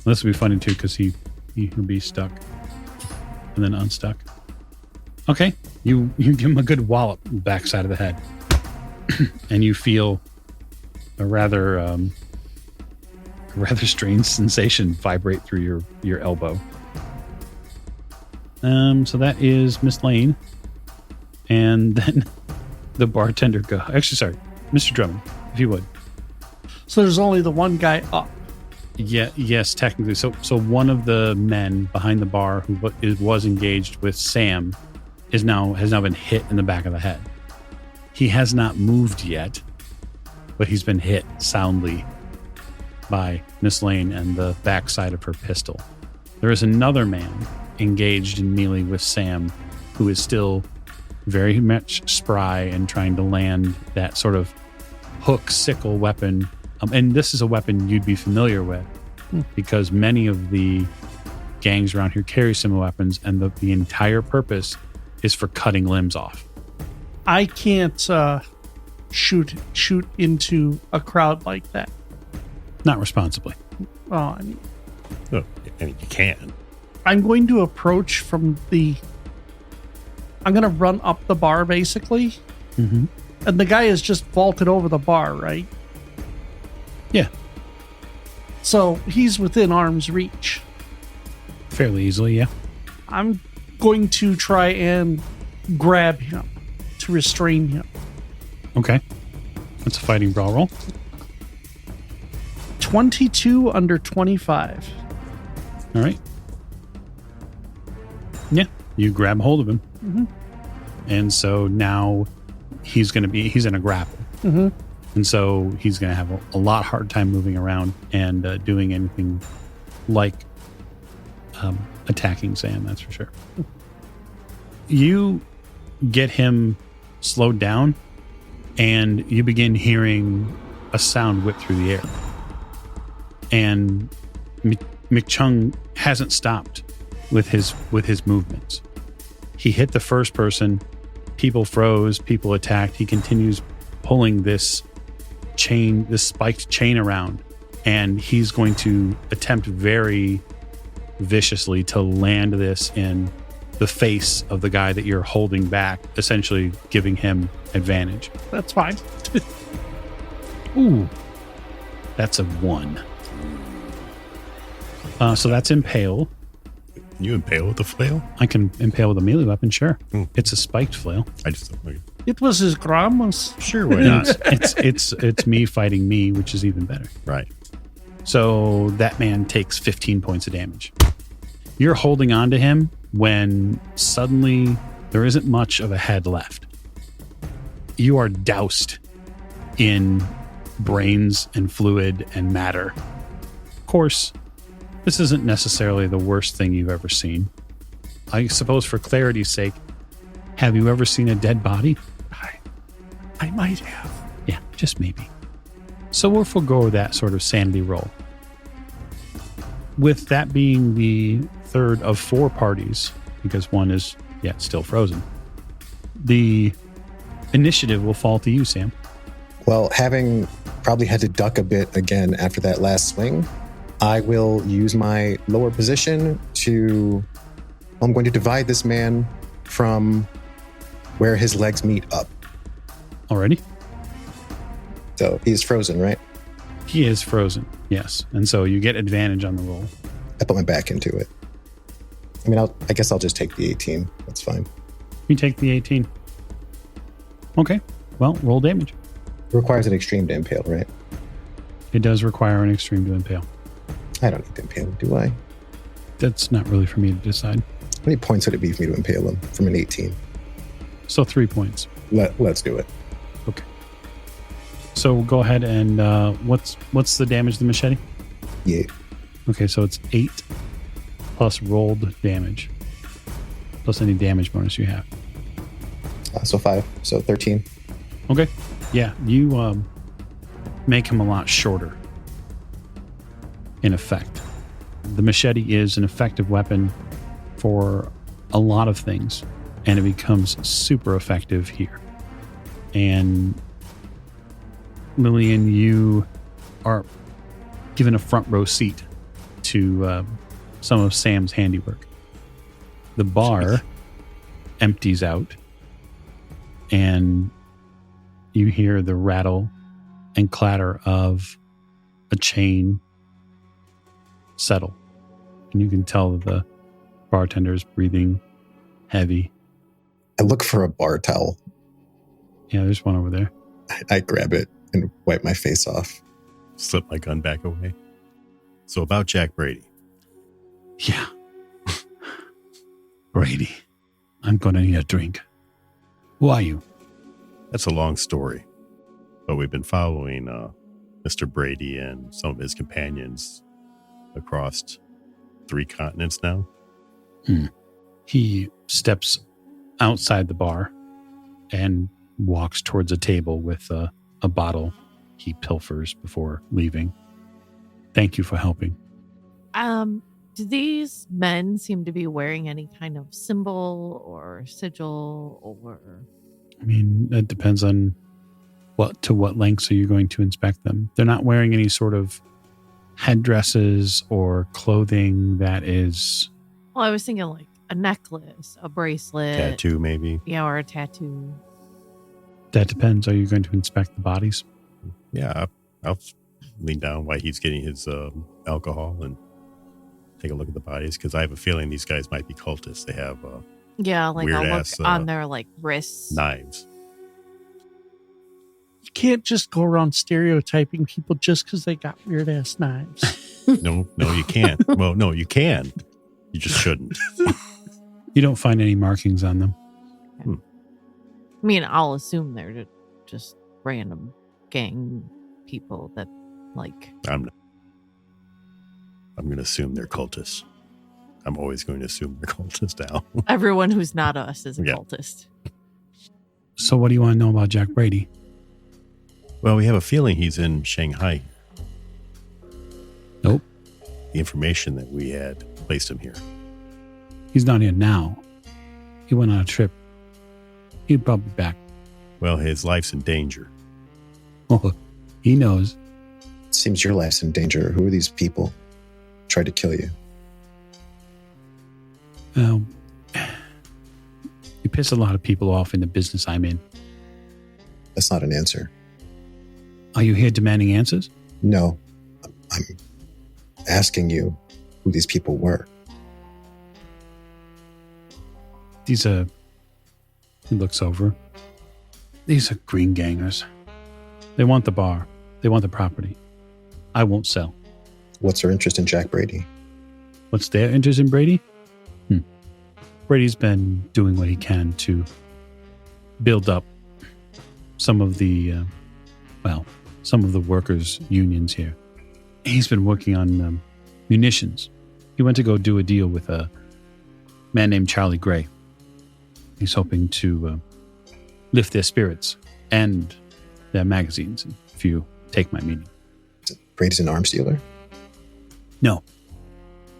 This will be funny too because he'll be stuck. and then unstuck. Okay, you give him a good wallop in the backside of the head, and you feel a rather strange sensation vibrate through your elbow. So that is Miss Lane, and then the bartender go. Actually, sorry, Mr. Drummond, if you would. So there's only the one guy up. Yeah, yes, technically. So one of the men behind the bar who was engaged with Sam has now been hit in the back of the head. He has not moved yet, but he's been hit soundly by Miss Lane and the backside of her pistol. There is another man engaged in melee with Sam who is still very much spry and trying to land that sort of hook sickle weapon. And this is a weapon you'd be familiar with because many of the gangs around here carry similar weapons, and the entire purpose is for cutting limbs off. I can't shoot into a crowd like that. Not responsibly. Oh, I mean, Oh, and you can. I'm going to approach from I'm going to run up the bar, basically. Mm-hmm. And the guy has just vaulted over the bar, right? Yeah. So he's within arm's reach. Fairly easily, yeah. I'm going to try and grab him to restrain him. Okay. That's a fighting brawl roll. 22 under 25. All right. Yeah. You grab hold of him. Mm-hmm. And so now he's in a grapple. Mm-hmm. And so he's going to have a lot hard time moving around and doing anything like attacking Sam, that's for sure. You get him slowed down, and you begin hearing a sound whip through the air. And McChung hasn't stopped with his movements. He hit the first person, people froze, people attacked. He continues pulling this spiked chain around, and he's going to attempt very viciously to land this in the face of the guy that you're holding back, essentially giving him advantage. That's fine. Ooh, that's a 1. So that's impale. You impale with the flail? I can impale with a melee weapon, sure. Hmm. It's a spiked flail. I just don't It was his grandma's. Sure, why not? It's me fighting me, which is even better. Right. So that man takes 15 points of damage. You're holding on to him when suddenly there isn't much of a head left. You are doused in brains and fluid and matter. Of course, this isn't necessarily the worst thing you've ever seen. I suppose for clarity's sake, have you ever seen a dead body? I might have. Yeah, just maybe. So we'll forgo that sort of sanity roll. With that being the third of 4 parties, because one is, still frozen, the initiative will fall to you, Sam. Well, having probably had to duck a bit again after that last swing, I will use my lower position I'm going to divide this man from where his legs meet up. Already? So he's frozen, right? He is frozen, yes. And so you get advantage on the roll. I put my back into it. I mean, I guess I'll just take the 18. That's fine. You take the 18. Okay, well, roll damage. It requires an extreme to impale, right? It does require an extreme to impale. I don't need to impale him, do I? That's not really for me to decide. How many points would it be for me to impale him from an 18? So 3 points. Let's do it. Okay. So go ahead and what's the damage to the machete? Yeah. Okay, so it's 8 plus rolled damage plus any damage bonus you have. So 5. So 13. Okay. Yeah, you make him a lot shorter. In effect, the machete is an effective weapon for a lot of things, and it becomes super effective here. And Lillian, you are given a front row seat to some of Sam's handiwork. The bar empties out, and you hear the rattle and clatter of a chain settle. And you can tell the bartender's breathing heavy. I look for a bar towel. Yeah, there's one over there. I grab it and wipe my face off. Slip my gun back away. So about Jack Brady. Yeah. Brady, I'm going to need a drink. Who are you? That's a long story. But we've been following Mr. Brady and some of his companions across 3 continents now. He steps outside the bar and walks towards a table with a bottle he pilfers before leaving. Thank you for helping. Do these men seem to be wearing any kind of symbol or sigil or... I mean, it depends on what lengths are you going to inspect them. They're not wearing any sort of headdresses or clothing that is... Well, I was thinking like a necklace, a bracelet. Tattoo, maybe. Yeah, or a tattoo. That depends. Are you going to inspect the bodies? Yeah, I'll lean down while he's getting his alcohol and take a look at the bodies, because I have a feeling these guys might be cultists. They have yeah, like I'll look weird-ass, on their like wrists. knives. You can't just go around stereotyping people just because they got weird ass knives. No, you can't. Well, no, you can. You just shouldn't. You don't find any markings on them. I mean, I'll assume they're just random gang people that like... I'm going to assume they're cultists. I'm always going to assume they're cultists now. Everyone who's not us is a Yeah. cultist. So what do you want to know about Jack Brady? Well, we have a feeling he's in Shanghai. Nope. The information that we had placed him here. He's not here now. He went on a trip. He'll probably be back. Well, his life's in danger. Oh, he knows. Seems your life's in danger. Who are these people? Tried to kill you. You piss a lot of people off in the business I'm in. That's not an answer. Are you here demanding answers? No. I'm asking you who these people were. These are... He looks over. These are green gangers. They want the bar. They want the property. I won't sell. What's their interest in Jack Brady? What's their interest in Brady? Brady's been doing what he can to build up some of the workers' unions here. He's been working on munitions. He went to go do a deal with a man named Charlie Gray. He's hoping to lift their spirits and their magazines, if you take my meaning. Brady's an arms dealer? No.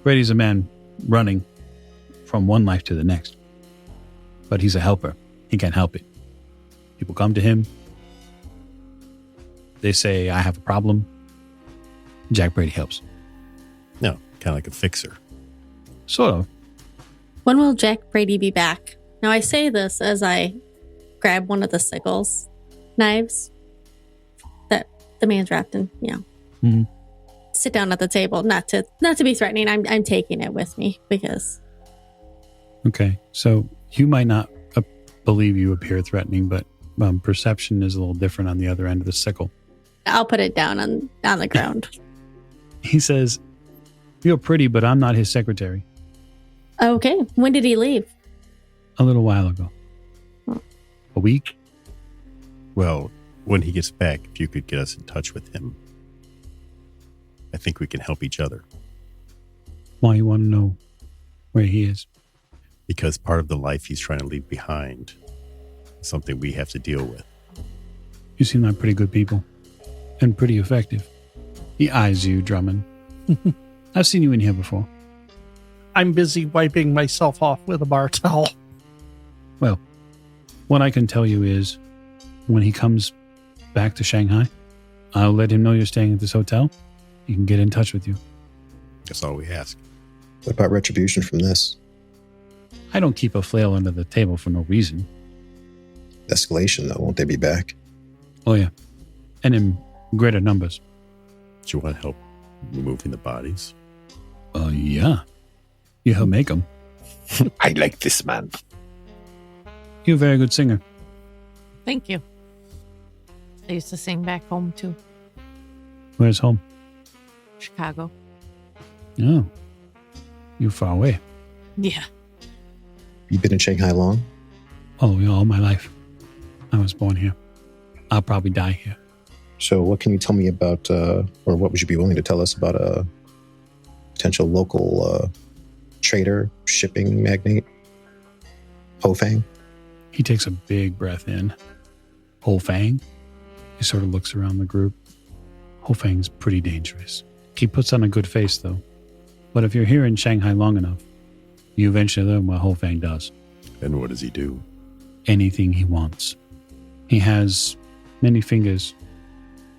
Brady's a man running from one life to the next. But he's a helper. He can't help it. People come to him. They say, I have a problem. Jack Brady helps. No, kind of like a fixer. Sort of. When will Jack Brady be back? Now, I say this as I grab one of the sickles knives that the man's wrapped in, sit down at the table, not to be threatening. I'm taking it with me because... Okay, so you might not believe you appear threatening, but perception is a little different on the other end of the sickle. I'll put it down on the ground. He says, you're pretty, but I'm not his secretary. Okay, when did he leave? A little while ago. A week? Well, when he gets back, if you could get us in touch with him, I think we can help each other. Why you want to know where he is? Because part of the life he's trying to leave behind is something we have to deal with. You seem like pretty good people. And pretty effective. He eyes you, Drummond. I've seen you in here before. I'm busy wiping myself off with a bar towel. Well, what I can tell you is, when he comes back to Shanghai, I'll let him know you're staying at this hotel. He can get in touch with you. That's all we ask. What about retribution from this? I don't keep a flail under the table for no reason. Escalation, though. Won't they be back? Oh, yeah. And in greater numbers. Do you want help removing the bodies? Yeah. You help make them. I like this man. You're a very good singer. Thank you. I used to sing back home too. Where's home? Chicago. Oh. You're far away. Yeah. You been in Shanghai long? Oh, yeah, all my life. I was born here. I'll probably die here. So what can you tell me about, or what would you be willing to tell us about a potential local trader, shipping magnate? Ho Fang? He takes a big breath in. Ho Fang? He sort of looks around the group. Ho Fang's pretty dangerous. He puts on a good face, though. But if you're here in Shanghai long enough, you eventually learn what Ho Fang does. And what does he do? Anything he wants. He has many fingers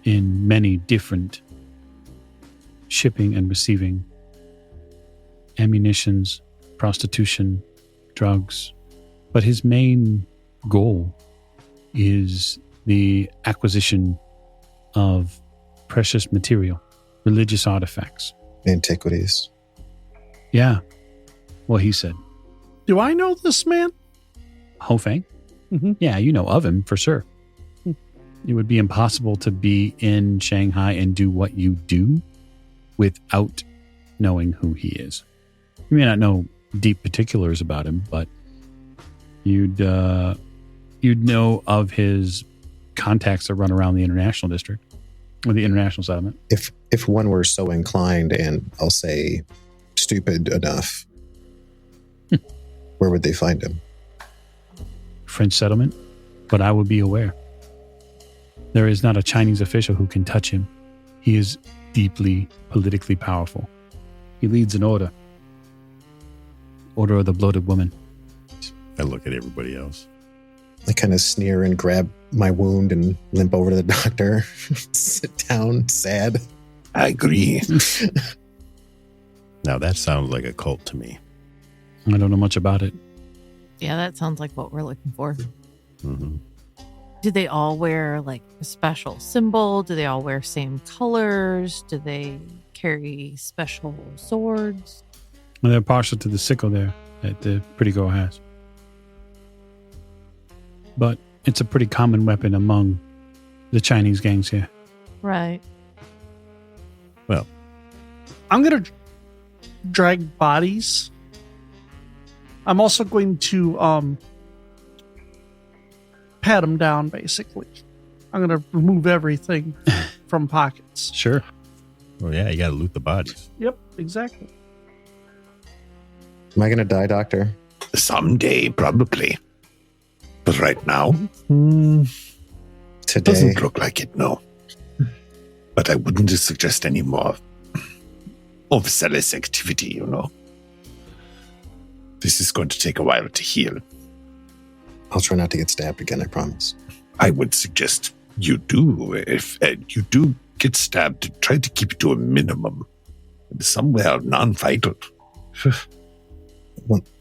in many different shipping and receiving, ammunitions, prostitution, drugs. But his main goal is the acquisition of precious material, religious artifacts. Antiquities. Yeah, what he said. Do I know this man? Ho Fang? Mm-hmm. Yeah, you know of him for sure. It would be impossible to be in Shanghai and do what you do without knowing who he is. You may not know deep particulars about him, but you'd know of his contacts that run around the international district or the international settlement. If one were so inclined and I'll say stupid enough, where would they find him? French settlement, but I would be aware. There is not a Chinese official who can touch him. He is deeply politically powerful. He leads an order. Order of the Bloated Woman. I look at everybody else. I kind of sneer and grab my wound and limp over to the doctor. Sit down, sad. I agree. Now that sounds like a cult to me. I don't know much about it. Yeah, that sounds like what we're looking for. Mm-hmm. Do they all wear like a special symbol? Do they all wear same colors? Do they carry special swords? Well, they're partial to the sickle there that the pretty girl has. But it's a pretty common weapon among the Chinese gangs here. Right. Well, I'm going to drag bodies. I'm also going to pat them down, basically. I'm going to remove everything from pockets. Sure. well, yeah, you got to loot the bodies. Yep, exactly. Am I going to die, Doctor? Someday, probably. But right now, Today? doesn't look like it, no. But I wouldn't suggest any more overzealous activity, you know. This is going to take a while to heal. I'll try not to get stabbed again, I promise. I would suggest you do. If you do get stabbed, try to keep it to a minimum. Somewhere non-vital.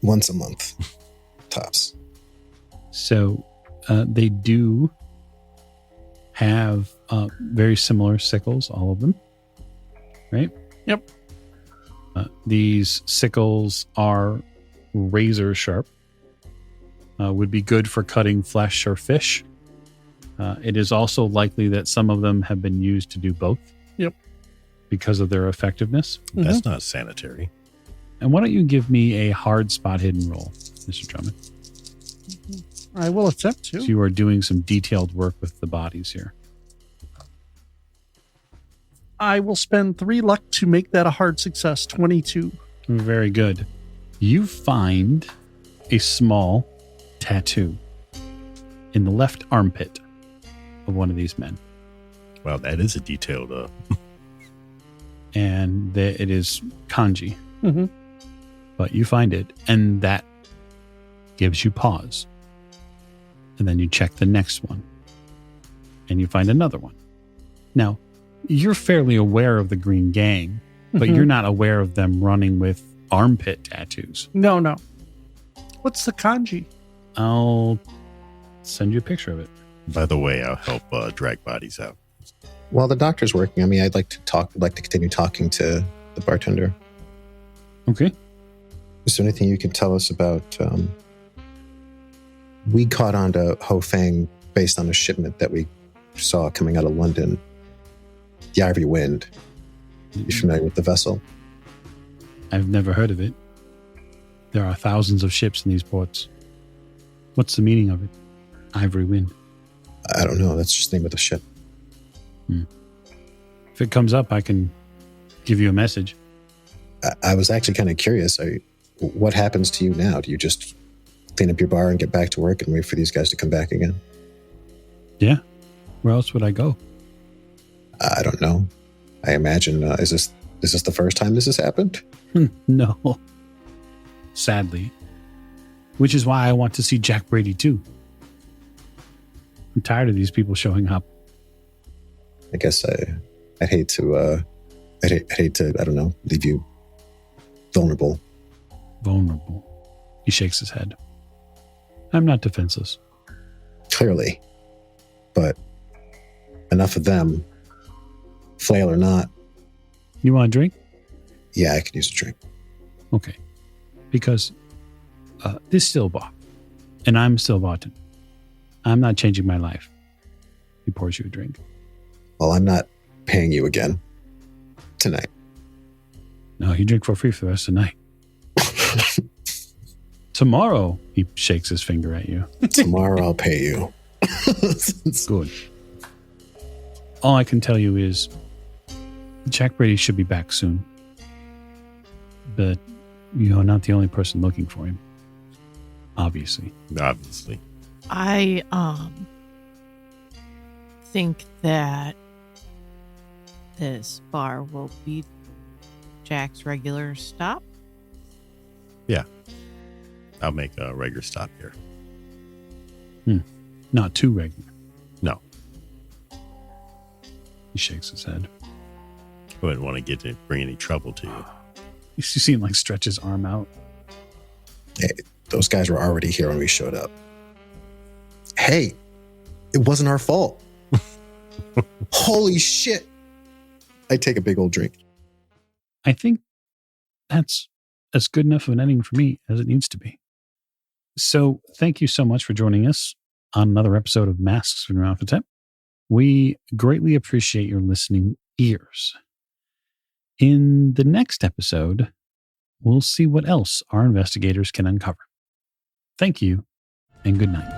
Once a month, tops. So they do have very similar sickles, all of them, right? Yep. These sickles are razor sharp. Would be good for cutting flesh or fish. It is also likely that some of them have been used to do both. Yep. Because of their effectiveness. That's not sanitary. And why don't you give me a hard spot hidden roll, Mr. Drummond? I will attempt to. So you are doing some detailed work with the bodies here. I will spend 3 luck to make that a hard success. 22. Very good. You find a small tattoo in the left armpit of one of these men. Wow, that is a detailed. And it is kanji. Mm-hmm. But you find it, and that gives you pause. And then you check the next one, and you find another one. Now, you're fairly aware of the Green Gang, but Mhm. you're not aware of them running with armpit tattoos. No. What's the kanji? I'll send you a picture of it. By the way, I'll help drag bodies out. While the doctor's working, I'd like to continue talking to the bartender. Okay. Is there anything you can tell us about? We caught on to Ho Fang based on a shipment that we saw coming out of London. The Ivory Wind. You familiar with the vessel? I've never heard of it. There are thousands of ships in these ports. What's the meaning of it? Ivory Wind. I don't know. That's just the name of the ship. If it comes up, I can give you a message. I was actually kind of curious. What happens to you now? Do you just clean up your bar and get back to work and wait for these guys to come back again? Yeah. Where else would I go? I don't know. I imagine, is this the first time this has happened? No. Sadly. Which is why I want to see Jack Brady too. I'm tired of these people showing up. I guess I'd hate to, I don't know, leave you vulnerable. Vulnerable. He shakes his head. I'm not defenseless. Clearly. But enough of them, flail or not. You want a drink? Yeah, I could use a drink. Okay. Because this is still bought. And I'm still bought. I'm not changing my life. He pours you a drink. Well, I'm not paying you again tonight. No, you drink for free for the rest of the night. Tomorrow, he shakes his finger at you. Tomorrow I'll pay you. Good. All I can tell you is Jack Brady should be back soon. But you're not the only person looking for him. Obviously. I think that this bar will be Jack's regular stop. Yeah. I'll make a regular stop here. Not too regular. No. He shakes his head. I wouldn't want to bring any trouble to you. You see him stretch his arm out. Hey, those guys were already here when we showed up. Hey, it wasn't our fault. Holy shit. I take a big old drink. I think that's as good enough of an ending for me as it needs to be. So thank you so much for joining us on another episode of Masks from Nyarlathotep. We greatly appreciate your listening ears. In the next episode, we'll see what else our investigators can uncover. Thank you and good night.